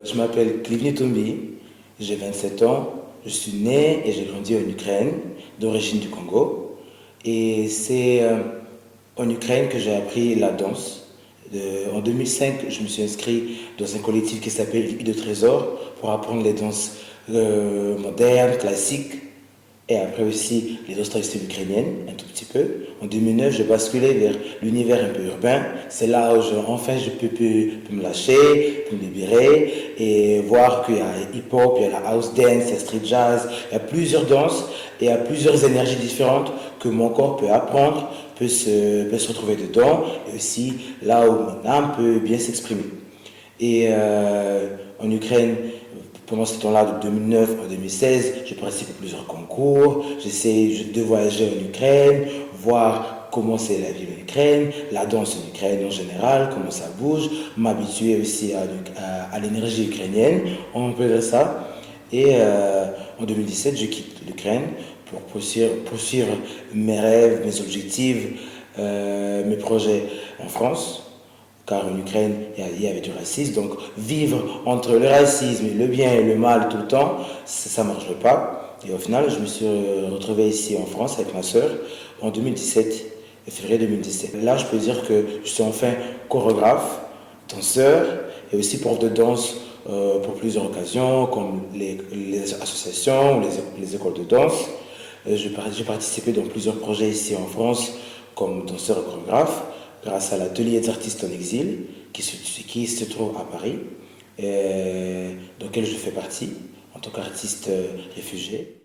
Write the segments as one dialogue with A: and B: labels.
A: Je m'appelle Klivni Tombi, j'ai 27 ans, je suis né et j'ai grandi en Ukraine, d'origine du Congo. Et c'est en Ukraine que j'ai appris la danse. En 2005, je me suis inscrit dans un collectif qui s'appelle L'Île de Trésor pour apprendre les danses modernes, classiques. Et après aussi les danses traditionnelles ukrainiennes, un tout petit peu. En 2009, j'ai basculé vers l'univers un peu urbain. C'est là où enfin je peux me lâcher, me libérer et voir qu'il y a hip-hop, il y a la house dance, il y a street jazz, il y a plusieurs danses et il y a plusieurs énergies différentes que mon corps peut apprendre, peut se retrouver dedans et aussi là où mon âme peut bien s'exprimer. Et en Ukraine, pendant ce temps-là, de 2009 à 2016, je participe à plusieurs concours, j'essaie de voyager en Ukraine, voir comment c'est la vie en Ukraine, la danse en Ukraine en général, comment ça bouge, m'habituer aussi à l'énergie ukrainienne, on peut dire ça. Et en 2017, je quitte l'Ukraine pour poursuivre mes rêves, mes objectifs, mes projets en France car en Ukraine, il y avait du racisme. Donc, vivre entre le racisme, le bien et le mal tout le temps, ça ne marche pas. Et au final, je me suis retrouvé ici en France avec ma soeur en 2017, février 2017. Là, je peux dire que je suis enfin chorégraphe, danseur et aussi prof de danse pour plusieurs occasions, comme les associations ou les écoles de danse. J'ai participé dans plusieurs projets ici en France comme danseur et chorégraphe grâce à l'atelier des artistes en exil qui se trouve à Paris, dans lequel je fais partie en tant qu'artiste réfugié.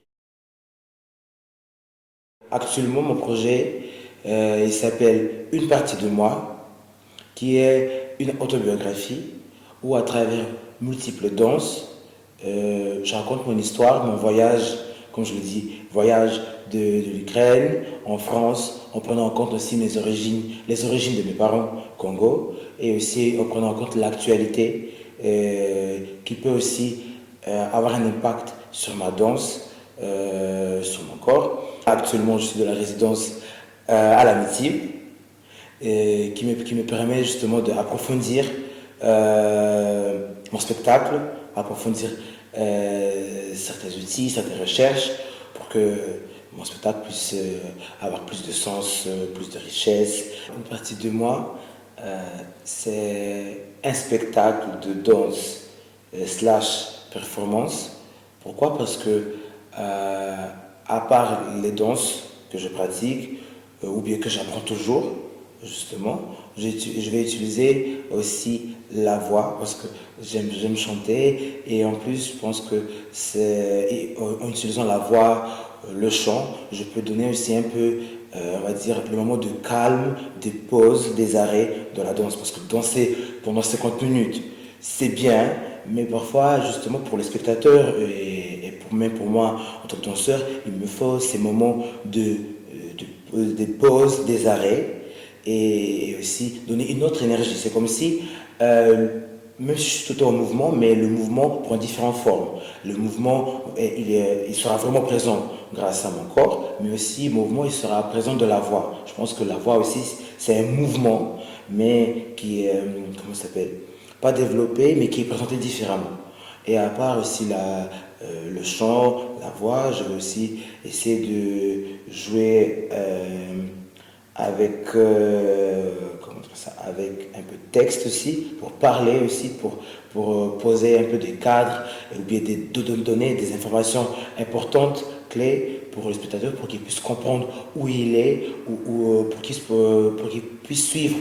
A: Actuellement, mon projet, il s'appelle Une partie de moi, qui est une autobiographie où à travers multiples danses, je raconte mon histoire, mon voyage, comme je le dis, voyage de l'Ukraine en France, en prenant en compte aussi les origines de mes parents Congo, et aussi en prenant en compte l'actualité qui peut aussi avoir un impact sur ma danse, sur mon corps. Actuellement, je suis de la résidence à l'Amitié, qui me permet justement d'approfondir mon spectacle, approfondir certains outils, certaines recherches pour que mon spectacle puisse avoir plus de sens, plus de richesse. Une partie de moi, c'est un spectacle de danse slash performance. Pourquoi? Parce que à part les danses que je pratique, ou bien que j'apprends toujours, justement, je vais utiliser aussi la voix parce que j'aime chanter et en plus je pense que en utilisant la voix, le chant, je peux donner aussi un peu, on va dire, le moment de calme, des pauses, des arrêts dans la danse parce que danser pendant 50 minutes, c'est bien, mais parfois, justement, pour les spectateurs même pour moi, en tant que danseur, il me faut ces moments des pauses, des arrêts et aussi donner une autre énergie. C'est comme si, même si je suis tout le temps en mouvement, mais le mouvement prend différentes formes. Le mouvement, il sera vraiment présent grâce à mon corps, mais aussi le mouvement, il sera présent de la voix. Je pense que la voix aussi, c'est un mouvement, mais qui est, comment ça s'appelle? Pas développé, mais qui est présenté différemment. Et à part aussi le chant, la voix, je vais aussi essayer de jouer avec, comment dire ça, avec un peu de texte aussi, pour parler aussi, pour poser un peu des cadres, ou bien donner des informations importantes, clés pour le spectateur, pour qu'il puisse comprendre où il est, ou pour qu'il puisse suivre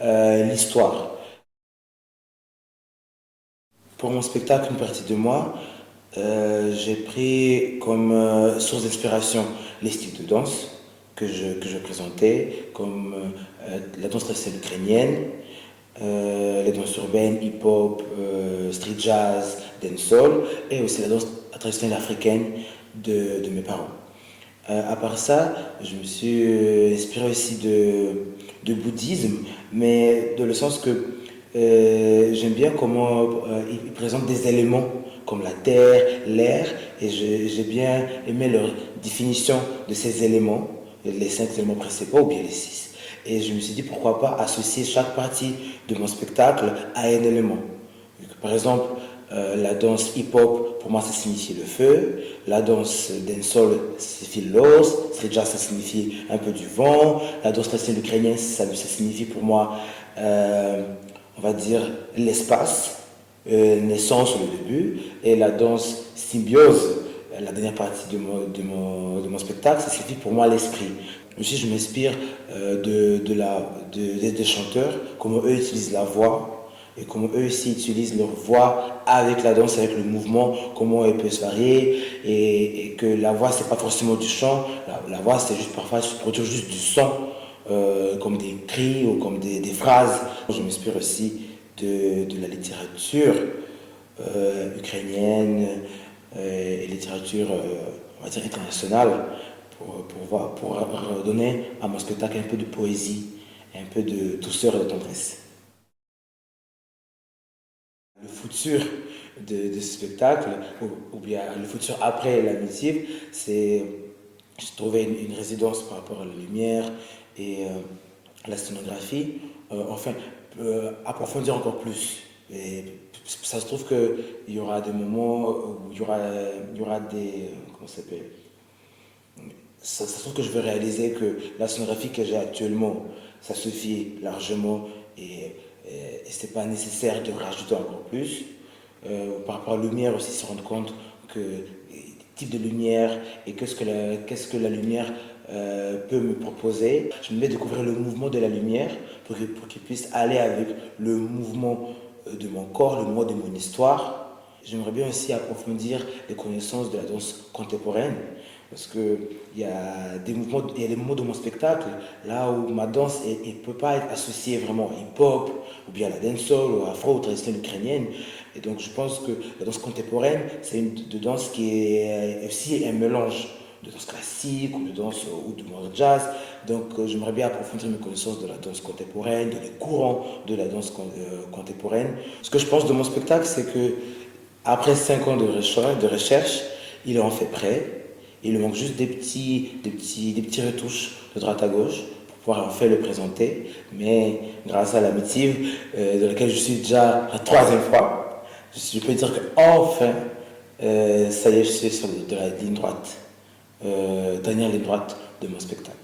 A: l'histoire. Pour mon spectacle, une partie de moi, j'ai pris comme source d'inspiration les styles de danse que je présentais, comme la danse traditionnelle ukrainienne, les danses urbaines, hip-hop, street jazz, dancehall, et aussi la danse traditionnelle africaine de mes parents. À part ça, je me suis inspiré aussi de bouddhisme, mais dans le sens que j'aime bien comment ils présentent des éléments comme la terre, l'air, et j'ai bien aimé leur définition de ces éléments, les cinq éléments principaux ou bien les six. Et je me suis dit pourquoi pas associer chaque partie de mon spectacle à un élément. Par exemple, La danse hip-hop, pour moi, ça signifie le feu. La danse dancehall, ça signifie l'os. Street jazz, ça signifie un peu du vent. La danse traditionnelle ukrainienne, ça signifie pour moi, on va dire, l'espace, naissance au début. Et la danse symbiose, la dernière partie de mon spectacle, ça signifie pour moi l'esprit. Aussi, je m'inspire des chanteurs, comment eux utilisent la voix et comment eux aussi utilisent leur voix avec la danse, avec le mouvement, comment elle peut se varier et que la voix, c'est pas forcément du chant, la voix, c'est juste parfois produire juste du son, comme des cris ou comme des phrases. Je m'inspire aussi de la littérature ukrainienne et littérature, on va dire, internationale pour redonner à mon spectacle un peu de poésie, un peu de douceur et de tendresse. Le futur de ce spectacle, ou bien le futur après la missive, c'est j'ai trouvé une résidence par rapport à la lumière et la scénographie, enfin, approfondir encore plus. Et ça se trouve qu'il y aura des moments où il y aura des, comment ça s'appelle, ça se trouve que je vais réaliser que la scénographie que j'ai actuellement, ça suffit largement et c'est pas nécessaire de rajouter encore plus. Par rapport à la lumière aussi, se rendre compte que type de lumière et qu'est-ce que la lumière peut me proposer. Je me mets à découvrir le mouvement de la lumière pour qu'il puisse aller avec le mouvement de mon corps, le mouvement de mon histoire. J'aimerais bien aussi approfondir les connaissances de la danse contemporaine parce qu'il y a des mouvements, il y a des moments de mon spectacle là où ma danse ne peut pas être associée vraiment à hip-hop ou bien à la dancehall ou à afro ou traditionnelle ukrainienne. Et donc je pense que la danse contemporaine, c'est une de danse qui est aussi un mélange de danse classique ou de danse ou de mode jazz. Donc j'aimerais bien approfondir mes connaissances de la danse contemporaine, de les courants de la danse contemporaine. Ce que je pense de mon spectacle, c'est que après 5 ans de recherche, il est en fait prêt. Il lui manque juste des petits retouches de droite à gauche pour pouvoir en fait le présenter. Mais grâce à la missive, de laquelle je suis déjà la 3e fois, je peux dire qu'enfin, ça y est, je suis sur de la ligne droite, dernière ligne droite de mon spectacle.